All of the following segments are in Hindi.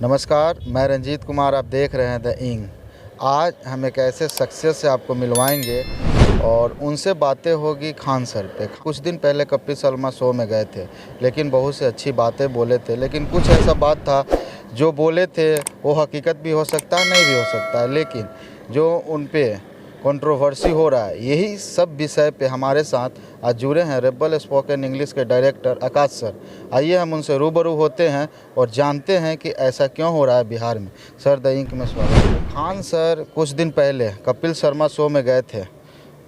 नमस्कार, मैं रंजीत कुमार, आप देख रहे हैं द इंग। आज हम एक ऐसे शख्सियत से आपको मिलवाएंगे और उनसे बातें होगी खान सर पे। कुछ दिन पहले कपिल शर्मा शो में गए थे, लेकिन बहुत से अच्छी बातें बोले थे, लेकिन कुछ ऐसा बात था जो बोले थे वो हकीकत भी हो सकता है, नहीं भी हो सकता है, लेकिन जो उन पे कंट्रोवर्सी हो रहा है, यही सब विषय पे हमारे साथ आज जुड़े हैं रेबल स्पोकन इंग्लिश के डायरेक्टर आकाश सर। आइए हम उनसे रूबरू होते हैं और जानते हैं कि ऐसा क्यों हो रहा है बिहार में। सर, द इंक में स्वागत है। खान सर कुछ दिन पहले कपिल शर्मा शो में गए थे,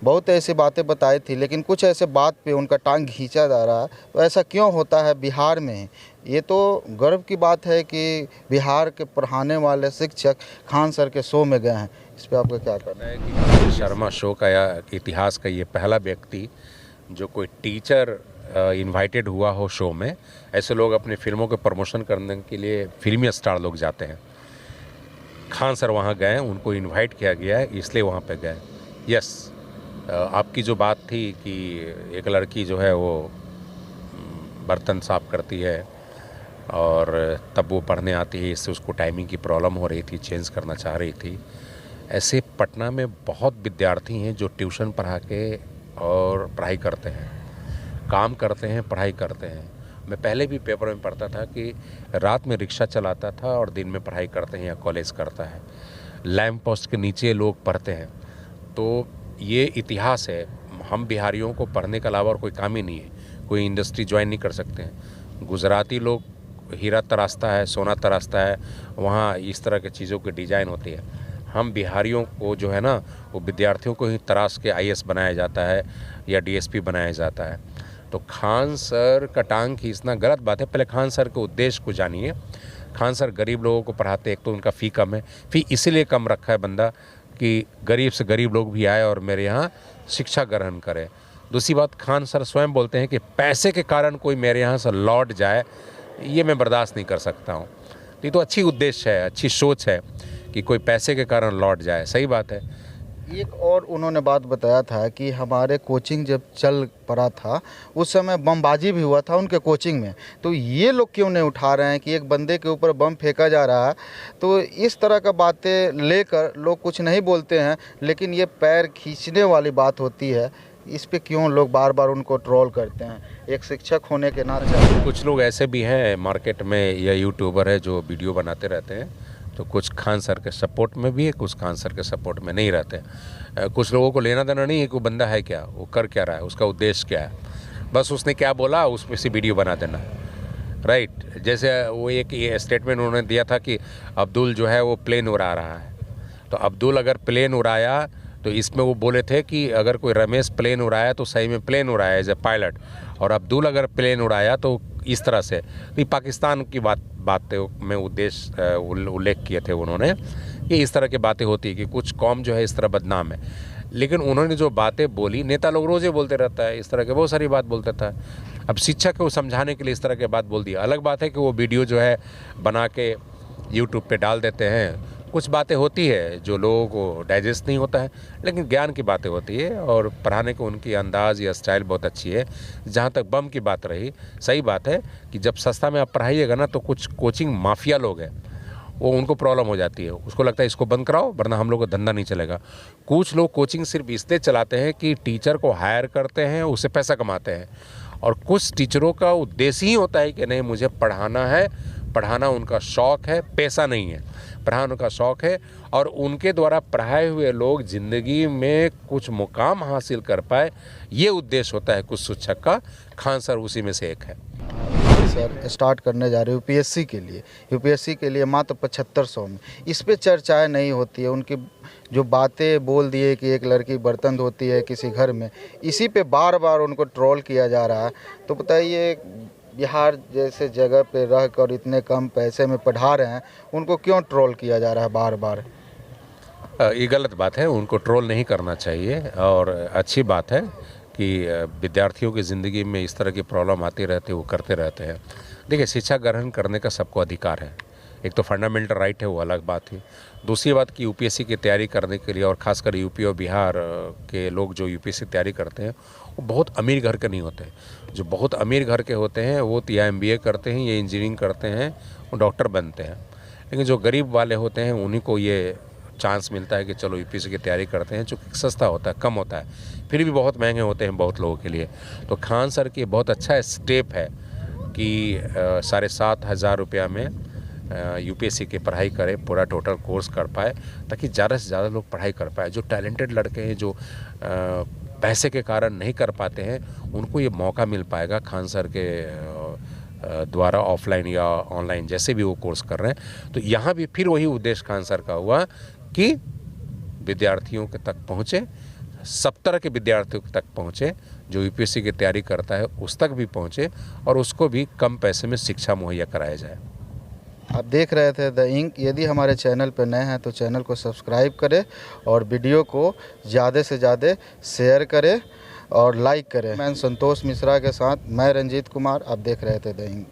बहुत ऐसी बातें बताई थी, लेकिन कुछ ऐसे बात पे उनका टांग खींचा जा रहा है। तो ऐसा क्यों होता है बिहार में? ये तो गर्व की बात है कि बिहार के पढ़ाने वाले शिक्षक खान सर के शो में गए हैं। इस पर आपका क्या कहना है? कि कपिल शर्मा शो का या इतिहास का ये पहला व्यक्ति जो कोई टीचर इनवाइटेड हुआ हो शो में। ऐसे लोग अपनी फिल्मों के प्रमोशन करने के लिए फिल्मी स्टार लोग जाते हैं। खान सर वहाँ गए, उनको इनवाइट किया गया है, इसलिए वहाँ पे गए। यस, आपकी जो बात थी कि एक लड़की जो है वो बर्तन साफ करती है और तब वो पढ़ने आती है, इससे उसको टाइमिंग की प्रॉब्लम हो रही थी, चेंज करना चाह रही थी। ऐसे पटना में बहुत विद्यार्थी हैं जो ट्यूशन पढ़ा के और पढ़ाई करते हैं, काम करते हैं, पढ़ाई करते हैं। मैं पहले भी पेपर में पढ़ता था कि रात में रिक्शा चलाता था और दिन में पढ़ाई करते हैं या कॉलेज करता है। लैंप पोस्ट के नीचे लोग पढ़ते हैं। तो ये इतिहास है। हम बिहारियों को पढ़ने के अलावा और कोई काम ही नहीं है, कोई इंडस्ट्री ज्वाइन नहीं कर सकते हैं। गुजराती लोग हीरा तराशता है, सोना तराशता है, वहाँ इस तरह की चीज़ों की डिज़ाइन होती है। हम बिहारियों को जो है ना, वो विद्यार्थियों को ही तराश के आईएएस बनाया जाता है या डीएसपी बनाया जाता है। तो खान सर का टांग खींचना गलत बात है। पहले खान सर के उद्देश्य को जानिए। खान सर गरीब लोगों को पढ़ाते। एक तो उनका फ़ी कम है, फ़ी इसीलिए कम रखा है बंदा कि गरीब से गरीब लोग भी आए और मेरे यहाँ शिक्षा ग्रहण करें। दूसरी बात, खान सर स्वयं बोलते हैं कि पैसे के कारण कोई मेरे यहाँ से लौट जाए, ये मैं बर्दाश्त नहीं कर सकता हूँ। ये तो अच्छी उद्देश्य है, अच्छी सोच है कि कोई पैसे के कारण लौट जाए, सही बात है। एक और उन्होंने बात बताया था कि हमारे कोचिंग जब चल पड़ा था उस समय बमबाजी भी हुआ था उनके कोचिंग में। तो ये लोग क्यों नहीं उठा रहे हैं कि एक बंदे के ऊपर बम फेंका जा रहा है? तो इस तरह का बातें लेकर लोग कुछ नहीं बोलते हैं, लेकिन ये पैर खींचने वाली बात होती है। इस पे क्यों लोग बार बार उनको ट्रोल करते हैं, एक शिक्षक होने के नाते? कुछ लोग ऐसे भी हैं मार्केट में या यूट्यूबर है जो वीडियो बनाते रहते हैं, तो कुछ खान सर के सपोर्ट में भी है, कुछ खान सर के सपोर्ट में नहीं रहते। कुछ लोगों को लेना देना नहीं है कि वो बंदा है क्या, वो कर क्या रहा है, उसका उद्देश्य क्या है। बस उसने क्या बोला उस पर से वीडियो बना देना, राइट। जैसे वो एक स्टेटमेंट उन्होंने दिया था कि अब्दुल जो है वो प्लेन उड़ा रहा है। तो अब्दुल अगर प्लेन उड़ाया तो इसमें वो बोले थे कि अगर कोई रमेश प्लेन उड़ाया तो सही में प्लेन उड़ाया एज ए पायलट, और अब्दुल अगर प्लेन उड़ाया तो इस तरह से। तो पाकिस्तान की बात में उद्देश्य उल्लेख किए थे उन्होंने कि इस तरह की बातें होती है कि कुछ कौम जो है इस तरह बदनाम है। लेकिन उन्होंने जो बातें बोली, नेता लोग रोज़े बोलते रहता है, इस तरह के बहुत सारी बात बोलता था। अब शिक्षक को समझाने के लिए इस तरह की बात बोल दिया। अलग बात है कि वो वीडियो जो है बना के यूट्यूब पे डाल देते हैं। कुछ बातें होती है जो लोगों को डाइजेस्ट नहीं होता है, लेकिन ज्ञान की बातें होती है और पढ़ाने को उनकी अंदाज़ या स्टाइल बहुत अच्छी है। जहाँ तक बम की बात रही, सही बात है कि जब सस्ता में आप पढ़ाइएगा ना तो कुछ कोचिंग माफिया लोग हैं, वो उनको प्रॉब्लम हो जाती है। उसको लगता है इसको बंद कराओ वरना हम लोग का धंधा नहीं चलेगा। कुछ लोग कोचिंग सिर्फ इसलिए चलाते हैं कि टीचर को हायर करते हैं, उससे पैसा कमाते हैं। और कुछ टीचरों का उद्देश्य ही होता है कि नहीं, मुझे पढ़ाना है, पढ़ाना उनका शौक़ है, पैसा नहीं है, पढ़ाने का शौक़ है। और उनके द्वारा पढ़ाए हुए लोग ज़िंदगी में कुछ मुकाम हासिल कर पाए, ये उद्देश्य होता है कुछ शिक्षक का। खान सर उसी में से एक है। सर स्टार्ट करने जा रहे हैं यूपीएससी के लिए मात्र 7500 में। इस पे चर्चाएं नहीं होती है। उनकी जो बातें बोल दिए कि एक लड़की बर्तन धोती है किसी घर में, इसी पे बार बार उनको ट्रोल किया जा रहा है। तो बताइए, बिहार जैसे जगह पे रह कर इतने कम पैसे में पढ़ा रहे हैं, उनको क्यों ट्रोल किया जा रहा है बार बार? ये गलत बात है, उनको ट्रोल नहीं करना चाहिए। और अच्छी बात है कि विद्यार्थियों की ज़िंदगी में इस तरह की प्रॉब्लम आती रहती है, वो करते रहते हैं। देखिए, शिक्षा ग्रहण करने का सबको अधिकार है। एक तो फंडामेंटल राइट है, वो अलग बात थी। दूसरी बात कि यूपीएससी की तैयारी करने के लिए, और ख़ासकर यूपी और बिहार के लोग जो यूपीएससी की तैयारी करते हैं वो बहुत अमीर घर के नहीं होते। जो बहुत अमीर घर के होते हैं वो या एमबीए करते हैं या इंजीनियरिंग करते हैं, वो डॉक्टर बनते हैं। लेकिन जो गरीब वाले होते हैं उन्हीं को ये चांस मिलता है कि चलो यूपीएससी की तैयारी करते हैं, जो सस्ता होता है, कम होता है, फिर भी बहुत महंगे होते हैं बहुत लोगों के लिए। तो खान सर की बहुत अच्छा स्टेप है कि 7,500 रुपया में यूपीएससी की पढ़ाई करे, पूरा टोटल कोर्स कर पाए, ताकि ज़्यादा से ज़्यादा लोग पढ़ाई कर पाए। जो टैलेंटेड लड़के हैं, जो पैसे के कारण नहीं कर पाते हैं, उनको ये मौका मिल पाएगा खान सर के द्वारा, ऑफलाइन या ऑनलाइन जैसे भी वो कोर्स कर रहे हैं। तो यहाँ भी फिर वही उद्देश्य खान सर का हुआ कि विद्यार्थियों के तक पहुँचे, सब तरह के विद्यार्थियों तक पहुँचे, जो यूपीएससी की तैयारी करता है उस तक भी पहुँचे, और उसको भी कम पैसे में शिक्षा मुहैया कराया जाए। आप देख रहे थे द इंक। यदि हमारे चैनल पर नए हैं तो चैनल को सब्सक्राइब करें और वीडियो को ज़्यादा से ज़्यादा शेयर करें और लाइक करें। मैं संतोष मिश्रा के साथ मैं रंजीत कुमार, आप देख रहे थे द इंक।